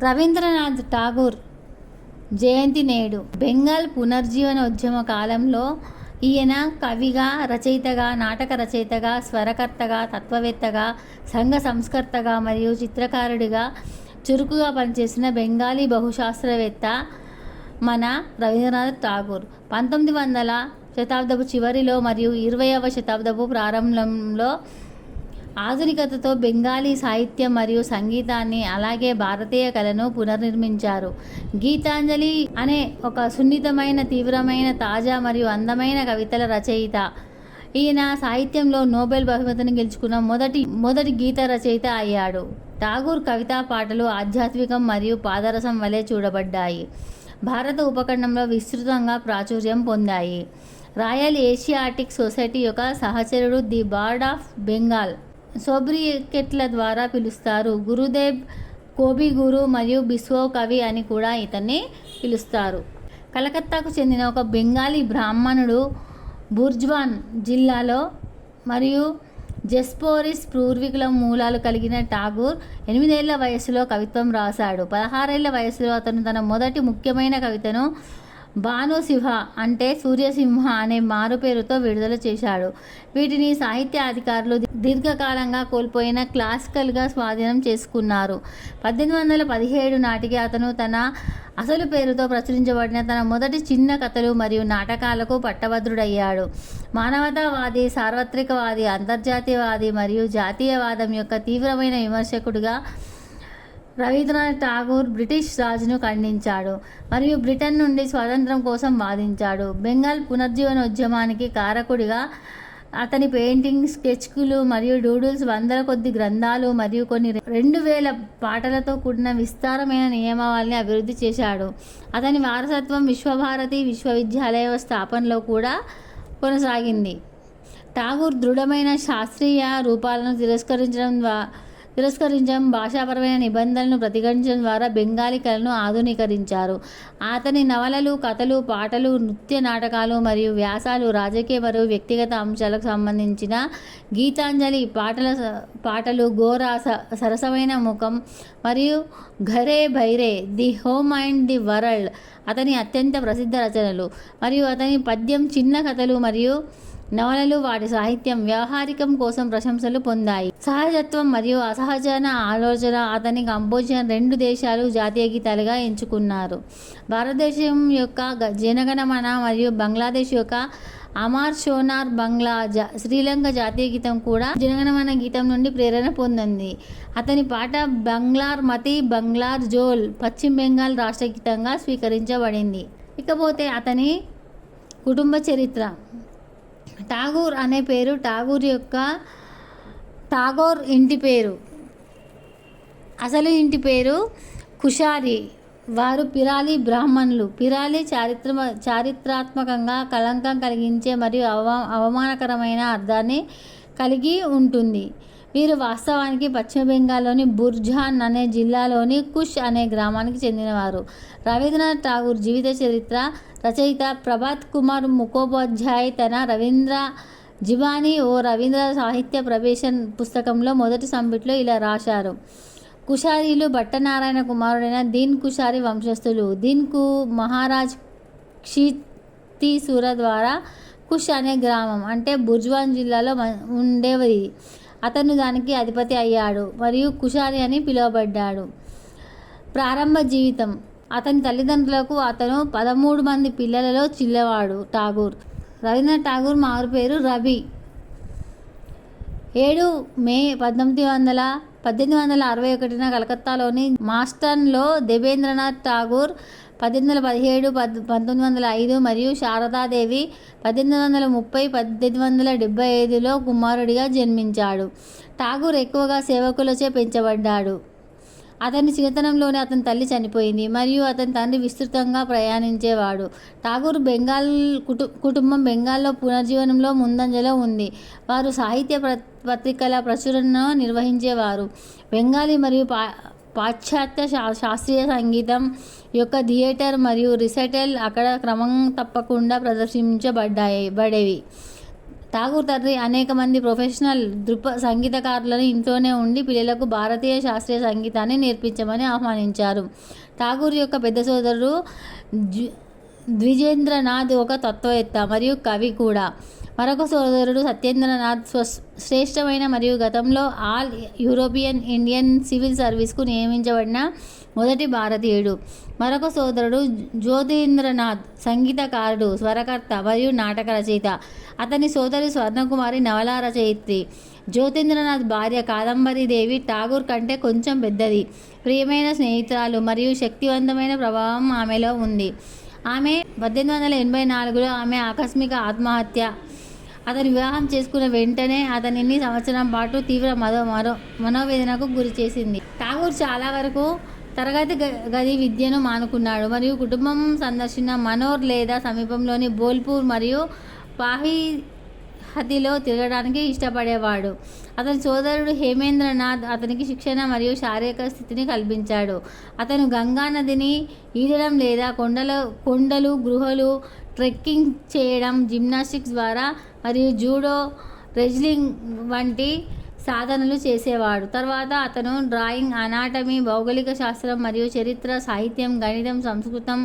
రవీంద్రనాథ్ ఠాగూర్ జయంతి నేడు. బెంగాల్ పునర్జీవనోద్యమ కాలంలో ఈయన కవిగా, రచయితగా, నాటక రచయితగా, స్వరకర్తగా, తత్వవేత్తగా, సంఘ సంస్కర్తగా మరియు చిత్రకారుడిగా చురుకుగా పనిచేసిన బెంగాలీ బహుశాస్త్రవేత్త మన రవీంద్రనాథ్ ఠాగూర్. 19వ శతాబ్దపు చివరిలో మరియు 20వ శతాబ్దపు ప్రారంభంలో ఆధునికతతో బెంగాలీ సాహిత్యం మరియు సంగీతాన్ని, అలాగే భారతీయ కళను పునర్నిర్మించారు. గీతాంజలి అనే ఒక సున్నితమైన, తీవ్రమైన, తాజా మరియు అందమైన కవితల రచయిత. ఈయన సాహిత్యంలో నోబెల్ బహుమతిని గెలుచుకున్న మొదటి గీత రచయిత అయ్యాడు. ఠాగూర్ కవితా పాటలు ఆధ్యాత్మికం మరియు పాదరసం వలె చూడబడ్డాయి. భారత ఉపఖండంలో విస్తృతంగా ప్రాచుర్యం పొందాయి. రాయల్ ఏషియాటిక్ సొసైటీ యొక్క సహచరుడు, ది బార్డ్ ఆఫ్ బెంగాల్ సోబ్రికెట్ల ద్వారా పిలుస్తారు. గురుదేవ్, కోబి గురు మరియు బిస్వో కవి అని కూడా ఇతన్ని పిలుస్తారు. కలకత్తాకు చెందిన ఒక బెంగాలీ బ్రాహ్మణుడు. బుర్జ్వాన్ జిల్లాలో మరియు జెస్పోరిస్ పూర్వీకుల మూలాలు కలిగిన ఠాగూర్ 8 ఏళ్ల వయసులో కవిత్వం రాశాడు. 16 ఏళ్ల వయసులో అతను తన మొదటి ముఖ్యమైన కవితను భానుసింహ అంటే సూర్యసింహ అనే మారుపేరుతో విడుదల చేశాడు. వీటిని సాహిత్య అధికారులు దీర్ఘకాలంగా కోల్పోయిన క్లాసికల్గా స్వాధీనం చేసుకున్నారు. 1817 నాటికి అతను తన అసలు పేరుతో ప్రచురించబడిన తన మొదటి చిన్న కథలు మరియు నాటకాలకు పట్టభద్రుడయ్యాడు. మానవతావాది, సార్వత్రికవాది, అంతర్జాతీయవాది మరియు జాతీయవాదం యొక్క తీవ్రమైన విమర్శకుడిగా రవీంద్రనాథ్ ఠాగూర్ బ్రిటిష్ రాజును ఖండించాడు మరియు బ్రిటన్ నుండి స్వాతంత్రం కోసం వాదించాడు. బెంగాల్ పునర్జీవనోద్యమానికి కారకుడిగా అతని పెయింటింగ్, స్కెచ్లు మరియు డూడుల్స్, వందల కొద్ది గ్రంథాలు మరియు కొన్ని 2000 పాటలతో కూడిన విస్తారమైన నియమావళిని అభివృద్ధి చేశాడు. అతని వారసత్వం విశ్వభారతి విశ్వవిద్యాలయ స్థాపనలో కూడా కొనసాగింది. ఠాగూర్ దృఢమైన శాస్త్రీయ రూపాలను తిరస్కరించడం, భాషాపరమైన నిబంధనలను ప్రతిఘటించడం ద్వారా బెంగాలీ కళను ఆధునీకరించారు. అతని నవలలు, కథలు, పాటలు, నృత్య నాటకాలు మరియు వ్యాసాలు రాజకీయ మరియు వ్యక్తిగత అంశాలకు సంబంధించిన గీతాంజలి పాటలు, గోరా సరసమైన ముఖం మరియు Ghare Baire, the home and the world అతని అత్యంత ప్రసిద్ధ రచనలు. మరియు అతని పద్యం, చిన్న కథలు మరియు నవలలు, వాటి సాహిత్యం, వ్యవహారికం కోసం ప్రశంసలు పొందాయి. సహజత్వం మరియు అసహజన ఆలోచన అతని కంపోజిషన్ 2 దేశాలు జాతీయ గీతాలుగా ఎంచుకున్నారు. భారతదేశం యొక్క జనగణమన మరియు బంగ్లాదేశ్ యొక్క అమర్ సోనార్ బంగ్లా, శ్రీలంక జాతీయ గీతం కూడా జనగణమన గీతం నుండి ప్రేరణ పొందింది. అతని పాట బంగ్లార్ మతి బంగ్లార్ జోల్ పశ్చిమ బెంగాల్ రాష్ట్ర గీతంగా స్వీకరించబడింది. ఇకపోతే అతని కుటుంబ చరిత్ర. ఠాగూర్ అనే పేరు ఠాగోర్ ఇంటి పేరు. అసలు ఇంటి పేరు కుషారి. వారు పిరాలి బ్రాహ్మణులు. పిరాలి చారిత్రాత్మకంగా కళంకం కలిగించే మరియు అవమానకరమైన అర్థాన్ని కలిగి ఉంటుంది. వీరు వాస్తవానికి పశ్చిమ బెంగాల్లోని బుర్జాన్ అనే జిల్లాలోని కుష్ అనే గ్రామానికి చెందినవారు. రవీంద్రనాథ్ ఠాగూర్ జీవిత చరిత్ర. రచయిత ప్రభాత్ కుమార్ ముఖోపాధ్యాయ్ తన రవీంద్ర జీవాని ఓ రవీంద్ర సాహిత్య ప్రవేశన్ పుస్తకంలో మొదటి సంపుటిలో ఇలా రాశారు. కుషారీలు భట్టనారాయణ కుమారుడైన దీన్ కుషారి వంశస్థులు. దీన్కు మహారాజ్ క్షితిసూర ద్వారా కుష్ అనే గ్రామం అంటే బుర్జ్వాన్ జిల్లాలో ఉండేది. అతను దానికి అధిపతి అయ్యాడు మరియు కుషారి అని పిలువబడ్డాడు. ప్రారంభ జీవితం. అతని తల్లిదండ్రులకు అతను 13 మంది పిల్లలలో చిన్నవాడు. ఠాగూర్. రవీంద్రనాథ్ ఠాగూర్ మారు పేరు రవి. 7 మే 1861 కలకత్తాలోని మాస్టన్లో దేవేంద్రనాథ్ ఠాగూర్ 1817, 1905 మరియు శారదాదేవి 1830-1875లో కుమారుడిగా జన్మించాడు. ఠాగూర్ ఎక్కువగా సేవకులచే పెంచబడ్డాడు. అతని చిన్నతనంలోనే అతని తల్లి చనిపోయింది మరియు అతని తండ్రి విస్తృతంగా ప్రయాణించేవాడు. ఠాగూర్ కుటుంబం బెంగాల్లో పునర్జీవనంలో ముందంజలో ఉంది. వారు సాహిత్య పత్రికల ప్రచురణను నిర్వహించేవారు. బెంగాలీ మరియు పాశ్చాత్య శాస్త్రీయ సంగీతం యొక్క థియేటర్ మరియు రిసైటల్ అక్కడ క్రమం తప్పకుండా ప్రదర్శించబడేవి. ఠాగూర్ తండ్రి అనేక మంది ప్రొఫెషనల్ సంగీతకారులను ఇంట్లోనే ఉండి పిల్లలకు భారతీయ శాస్త్రీయ సంగీతాన్ని నేర్పించమని ఆహ్వానించారు. ఠాగూర్ యొక్క పెద్ద సోదరుడు ద్విజేంద్రనాథ్ ఒక తత్వవేత్త మరియు కవి కూడా. మరొక సోదరుడు సత్యేంద్రనాథ్ శ్రేష్టమైన మరియు గతంలో ఆల్ యూరోపియన్ ఇండియన్ సివిల్ సర్వీస్కు నియమించబడిన మొదటి భారతీయుడు. మరొక సోదరుడు జ్యోతీంద్రనాథ్ సంగీతకారుడు, స్వరకర్త మరియు నాటక రచయిత. అతని సోదరి స్వర్ణకుమారి నవలా రచయిత్రి. జ్యోతీంద్రనాథ్ భార్య కాదంబరీదేవి ఠాగూర్ కంటే కొంచెం పెద్దది. ప్రియమైన స్నేహితురాలు మరియు శక్తివంతమైన ప్రభావం ఆమెలో ఉంది. ఆమె 1884లో ఆమె ఆకస్మిక ఆత్మహత్య. అతను వివాహం చేసుకున్న వెంటనే అతనిని సంవత్సరం పాటు తీవ్ర మనోవేదనకు గురి చేసింది. ఠాగూర్ చాలా వరకు తరగతి గది విద్యను మానుకున్నాడు మరియు కుటుంబం సందర్శన మనోర్ లేదా సమీపంలోని బోల్పూర్ మరియు పాహిహతిలో తిరగడానికి ఇష్టపడేవాడు. అతని సోదరుడు హేమేంద్రనాథ్ అతనికి శిక్షణ మరియు శారీరక స్థితిని కల్పించాడు. అతను గంగా నదిని ఈదడం లేదా కొండలు, గుహలు ట్రెక్కింగ్ చేయడం, జిమ్నాస్టిక్స్ ద్వారా మరియు జూడో, రెజ్లింగ్ వంటి సాధనలు చేసేవాడు. తర్వాత అతను డ్రాయింగ్, అనాటమీ, భౌగోళిక శాస్త్రం మరియు చరిత్ర, సాహిత్యం, గణితం, సంస్కృతం,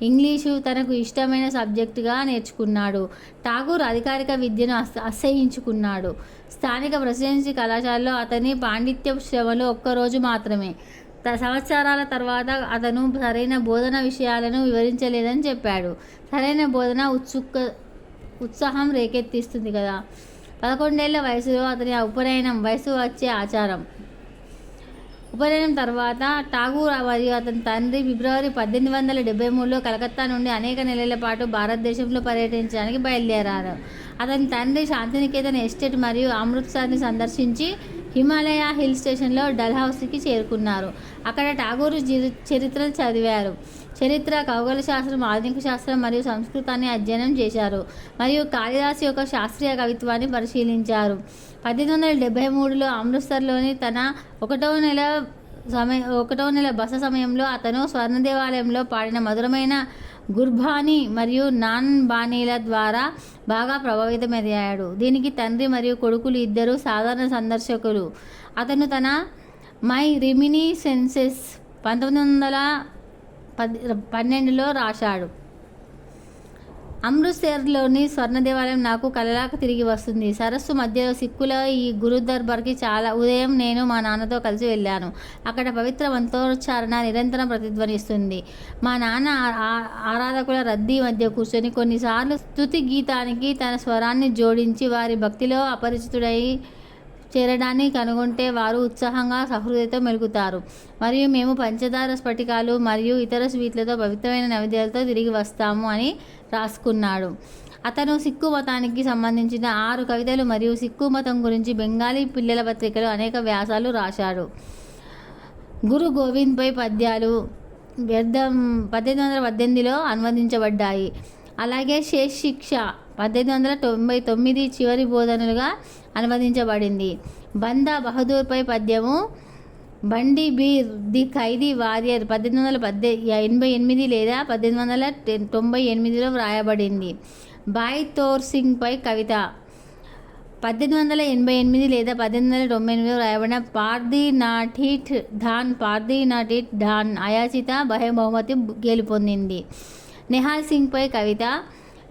ఇంగ్లీషు తనకు ఇష్టమైన సబ్జెక్టుగా నేర్చుకున్నాడు. ఠాగూర్ అధికారిక విద్యను అసహ్యించుకున్నాడు. స్థానిక ప్రెసిడెన్సీ కళాశాలలో అతని పాండిత్య శ్రమలు ఒక్కరోజు మాత్రమే. సంవత్సరాల తర్వాత అతను సరైన బోధన విషయాలను వివరించలేదని చెప్పాడు. సరైన బోధన ఉత్సాహం రేకెత్తిస్తుంది కదా. 11 ఏళ్ల వయసులో అతని ఉపనయనం వయసు వచ్చే ఆచారం. ఉపనయనం తర్వాత ఠాగూర్ మరియు అతని తండ్రి ఫిబ్రవరి 1873లో కలకత్తా నుండి అనేక నెలల పాటు భారతదేశంలో పర్యటించడానికి బయలుదేరారు. అతని తండ్రి శాంతినికేతన్ ఎస్టేట్ మరియు అమృత్సర్ని సందర్శించి హిమాలయ హిల్ స్టేషన్లో డల్హౌసీకి చేరుకున్నారు. అక్కడ ఠాగూర్ చరిత్రను చదివారు. చరిత్ర, ఖగోళ శాస్త్రం, ఆధునిక శాస్త్రం మరియు సంస్కృతాన్ని అధ్యయనం చేశారు మరియు కాళిదాసు యొక్క శాస్త్రీయ కవిత్వాన్ని పరిశీలించారు. 1873లో అమృత్సర్లోని తన 1వ నెల బస సమయంలో అతను స్వర్ణ దేవాలయంలో పాడిన మధురమైన గుర్బానీ మరియు నాన్ బానీల ద్వారా బాగా ప్రభావితమయ్యాడు. దీనికి తండ్రి మరియు కొడుకులు ఇద్దరు సాధారణ సందర్శకులు. అతను తన మై రిమినిసెన్సెస్ 1912లో రాశాడు. అమృత్సర్లోని స్వర్ణ దేవాలయం నాకు కలలాగా తిరిగి వస్తుంది. సరస్సు మధ్యలో సిక్కుల ఈ గురు దర్బార్కి ఉదయం నేను మా నాన్నతో కలిసి వెళ్ళాను. అక్కడ పవిత్ర మంత్రోచ్చారణ నిరంతరం ప్రతిధ్వనిస్తుంది. మా నాన్న ఆరాధకుల రద్దీ మధ్య కూర్చొని కొన్నిసార్లు స్తుతి గీతానికి తన స్వరాన్ని జోడించి వారి భక్తిలో అపరిచితుడై చేరడాన్ని కనుగొంటే వారు ఉత్సాహంగా సహృదయతో మెలుగుతారు. మరియు మేము పంచదార స్ఫటికాలు మరియు ఇతర స్వీట్లతో పవిత్రమైన నైవేద్యాలతో తిరిగి వస్తాము అని రాసుకున్నాడు. అతను సిక్కు మతానికి సంబంధించిన 6 కవితలు మరియు సిక్కు మతం గురించి బెంగాలీ పిల్లల పత్రికలో అనేక వ్యాసాలు రాశాడు. గురు గోవింద్పై పద్యాలు 1818లో అనువదించబడ్డాయి. అలాగే శేష్ శిక్ష 1899 చివరి బోధనలుగా అనువదించబడింది. బందా బహదూర్పై పద్యము బండి బీర్ ది ఖైదీ వారియర్ 1888 లేదా 1898లో వ్రాయబడింది. బాయ్ తోర్ సింగ్పై కవిత 1888 లేదా 1898లో వ్రాయబడిన పార్దీ నాటిట్ ధాన్ అయాచిత బహుమతి గెలుపొందింది. నిహాల్ సింగ్పై కవిత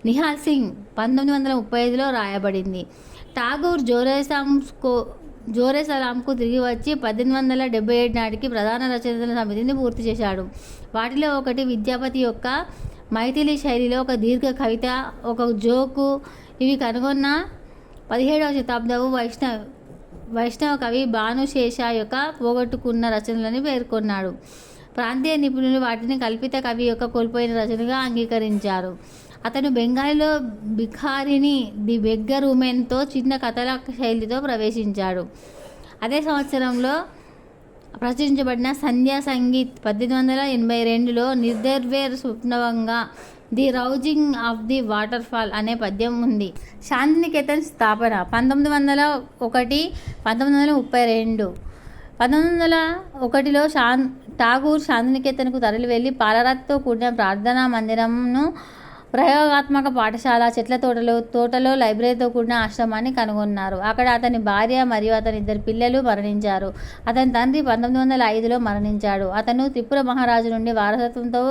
నిహాల్ సింగ్ 1935లో రాయబడింది. ఠాగూర్ జోరేసలాంకు తిరిగి వచ్చి 1877 నాటికి ప్రధాన రచనల సమితిని పూర్తి చేశాడు. వాటిలో ఒకటి విద్యాపతి యొక్క మైథిలి శైలిలో ఒక దీర్ఘ కవిత, ఒక జోకు. ఇవి కనుగొన్న 17వ శతాబ్దపు వైష్ణవ కవి భానుశేష యొక్క పోగొట్టుకున్న రచనలని పేర్కొన్నాడు. ప్రాంతీయ నిపుణులు వాటిని కల్పిత కవి యొక్క కోల్పోయిన రచనగా అంగీకరించారు. అతను బెంగాలీలో బిఖారిని ది బెగ్గర్ ఉమెన్తో చిన్న కథల శైలితో ప్రవేశించాడు. అదే సంవత్సరంలో ప్రచురించబడిన సంధ్యా సంగీత్ 1882లో Nirjharer Swapnabhanga the rousing of the waterfall అనే పద్యం ఉంది. శాంతినికేతన్ స్థాపన 1901 1932 1901లో ఠాగూర్ శాంతినికేతన్కు తరలి వెళ్ళి పాలరాతితో కూడిన ప్రార్థనా మందిరంను ప్రయోగాత్మక పాఠశాల, చెట్ల తోటలో లైబ్రరీతో కూడిన ఆశ్రమాన్ని కనుగొన్నారు. అక్కడ అతని భార్య మరియు అతని 2 పిల్లలు మరణించారు. అతని తండ్రి 1905లో మరణించాడు. అతను త్రిపుర మహారాజు నుండి వారసత్వంతో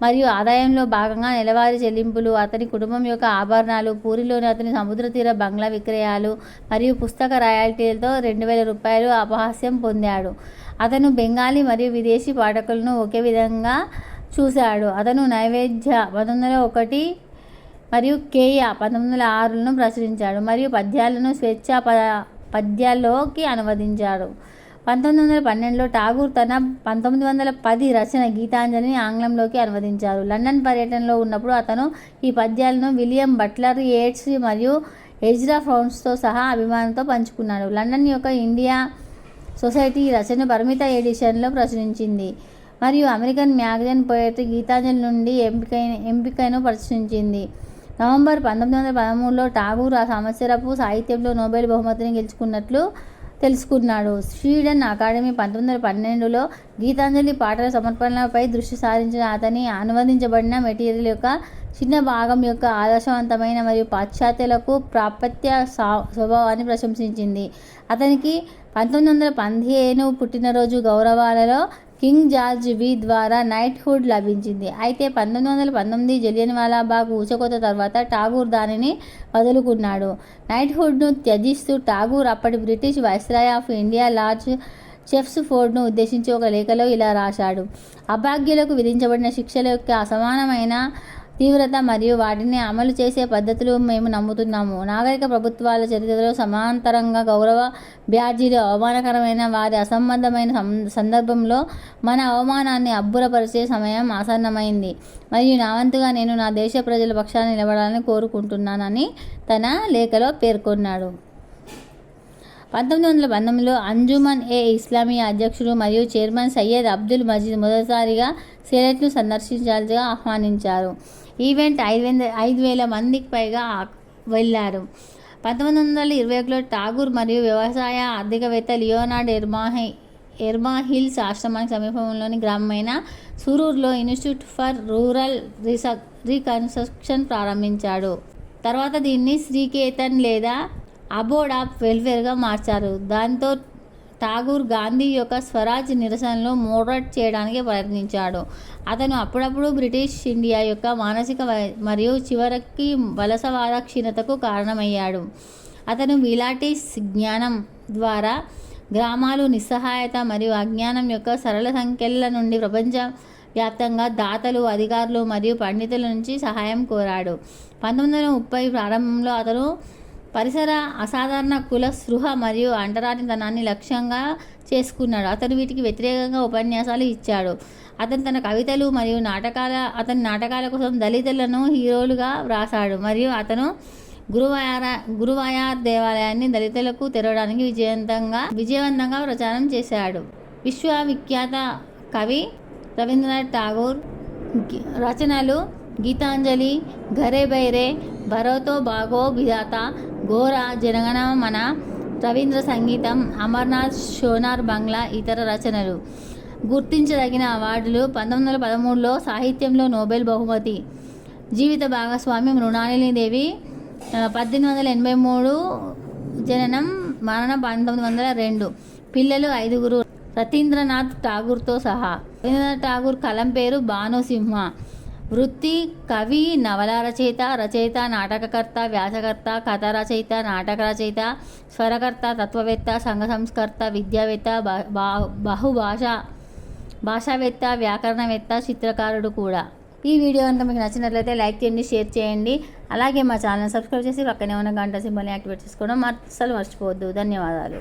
మరియు ఆదాయంలో భాగంగా నెలవారీ చెల్లింపులు, అతని కుటుంబం యొక్క ఆభరణాలు, పూరిలోని అతని సముద్ర తీర బంగ్లా విక్రయాలు మరియు పుస్తక రాయల్టీలతో 2000 రూపాయలు అపహాస్యం పొందాడు. అతను బెంగాలీ మరియు విదేశీ పాఠకులను ఒకే విధంగా చూశాడు. అతను నైవేద్య 1901 మరియు కేయ 1906లను ప్రచురించాడు మరియు పద్యాలను స్వేచ్ఛా పద్యాల్లోకి అనువదించాడు. 1912లో ఠాగూర్ తన 1910 రచన గీతాంజలిని ఆంగ్లంలోకి అనువదించారు. లండన్ పర్యటనలో ఉన్నప్పుడు అతను ఈ పద్యాలను విలియం బట్లర్ yeats మరియు ఎజ్రా ఫౌండ్స్తో సహా అభిమానంతో పంచుకున్నాడు. లండన్ యొక్క ఇండియా సొసైటీ ఈ రచన పరిమిత ఎడిషన్లో ప్రచురించింది మరియు అమెరికన్ మ్యాగజైన్ పోయట్రీ గీతాంజలి నుండి ఎంపికను ప్రచురించింది. నవంబర్ 1913లో ఠాగూర్ ఆ సంవత్సరపు సాహిత్యంలో నోబెల్ బహుమతిని గెలుచుకున్నట్లు తెలుసుకున్నాడు. స్వీడన్ అకాడమీ 1912లో గీతాంజలి పాటల సమర్పణలపై దృష్టి సారించిన అతని అనువదించబడిన మెటీరియల్ యొక్క చిన్న భాగం యొక్క ఆదర్శవంతమైన మరియు పాశ్చాత్యులకు ప్రాప్యత స్వభావాన్ని ప్రశంసించింది. అతనికి 1915 పుట్టినరోజు గౌరవాలలో కింగ్ జార్జ్ వి ద్వారా నైట్హుడ్ లభించింది. అయితే 1919 జలియన్వాలాబాగ్ ఊచకోత తర్వాత ఠాగూర్ దానిని వదులుకున్నాడు. నైట్హుడ్ను త్యజిస్తూ ఠాగూర్ అప్పటి British viceroy of India lord చెమ్స్ఫోర్డ్ను ఉద్దేశించి ఒక లేఖలో ఇలా రాశాడు: అభాగ్యులకు విధించబడిన శిక్షల యొక్క అసమానమైన తీవ్రత మరియు వాటిని అమలు చేసే పద్ధతులు మేము నమ్ముతున్నాము. నాగరిక ప్రభుత్వాల చరిత్రలో సమాంతరంగా గౌరవ బ్యాడ్జీలు అవమానకరమైన వారి అసంబద్ధమైన సందర్భంలో మన అవమానాన్ని అబ్బురపరిచే సమయం ఆసన్నమైంది మరియు నా వంతుగా నేను నా దేశ ప్రజల పక్షాన నిలబడాలని కోరుకుంటున్నానని తన లేఖలో పేర్కొన్నాడు. 1919లో అంజుమన్ ఇస్లామియా అధ్యక్షుడు మరియు చైర్మన్ సయ్యద్ అబ్దుల్ మజీద్ మొదటిసారిగా సిలెట్ను సందర్శించాల్సిగా ఆహ్వానించారు. ఈవెంట్ 5,000 మందికి పైగా వెళ్లారు. 1921లో ఠాగూర్ మరియు వ్యవసాయ ఆర్థికవేత్త లియోనార్డ్ ఎర్మాహిల్స్ ఆశ్రమానికి సమీపంలోని గ్రామమైన సూరూర్లో ఇన్స్టిట్యూట్ ఫర్ రూరల్ రీకన్స్ట్రక్షన్ ప్రారంభించాడు. తర్వాత దీన్ని శ్రీకేతన్ లేదా అబోర్డ్ ఆఫ్ వెల్ఫేర్గా మార్చారు. దాంతో ఠాగూర్ గాంధీ యొక్క స్వరాజ్ నిరసనలు మోడరేట్ చేయడానికి ప్రయత్నించాడు. అతను అప్పుడప్పుడు బ్రిటిష్ ఇండియా యొక్క మానసిక మరియు చివరికి వలసవాద క్షీణతకు కారణమయ్యాడు. అతను విలాటిస్ జ్ఞానం ద్వారా గ్రామాలు నిస్సహాయత మరియు అజ్ఞానం యొక్క సరళ సంఖ్యల నుండి ప్రపంచ వ్యాప్తంగా దాతలు, అధికారులు మరియు పండితుల నుంచి సహాయం కోరాడు. 1930 ప్రారంభంలో అతను పరిసర అసాధారణ కుల స్పృహ మరియు అంటరానితనాన్ని లక్ష్యంగా చేసుకున్నాడు. అతను వీటికి వ్యతిరేకంగా ఉపన్యాసాలు ఇచ్చాడు. అతను తన కవితలు మరియు నాటకాల కోసం దళితులను హీరోలుగా వ్రాసాడు మరియు అతను గురువాయూర్ దేవాలయాన్ని దళితులకు తెరవడానికి విజయవంతంగా ప్రచారం చేశాడు. విశ్వవిఖ్యాత కవి రవీంద్రనాథ్ ఠాగూర్ రచనలు గీతాంజలి, ఘరే బైరే, భరోతో భాగో విధాత, ఘోర, జనగణమన, రవీంద్ర సంగీతం, అమర్నాథ్, షోనార్ బంగ్లా ఇతర రచనలు. గుర్తించదగిన అవార్డులు: 1913లో సాహిత్యంలో నోబెల్ బహుమతి. జీవిత భాగస్వామి మృణాలినీదేవి, 1883 జననం, మరణం 1902. పిల్లలు 5. రవీంద్రనాథ్ ఠాగూర్తో సహా. రవీంద్రనాథ్ ఠాగూర్ కలం పేరు భానుసింహ. వృత్తి: కవి, నవల రచయిత, నాటకకర్త, వ్యాసకర్త, కథ రచయిత, నాటక రచయిత, స్వరకర్త, తత్వవేత్త, సంఘ సంస్కర్త, విద్యావేత్త, భాషావేత్త, వ్యాకరణవేత్త, చిత్రకారుడు కూడా. ఈ వీడియో కనుక మీకు నచ్చినట్లయితే లైక్ చేయండి, షేర్ చేయండి. అలాగే మా ఛానల్ సబ్స్క్రైబ్ చేసి పక్కనే ఉన్న గంట సింబల్ని యాక్టివేట్ చేసుకోవడం అస్సలు మర్చిపోవద్దు. ధన్యవాదాలు.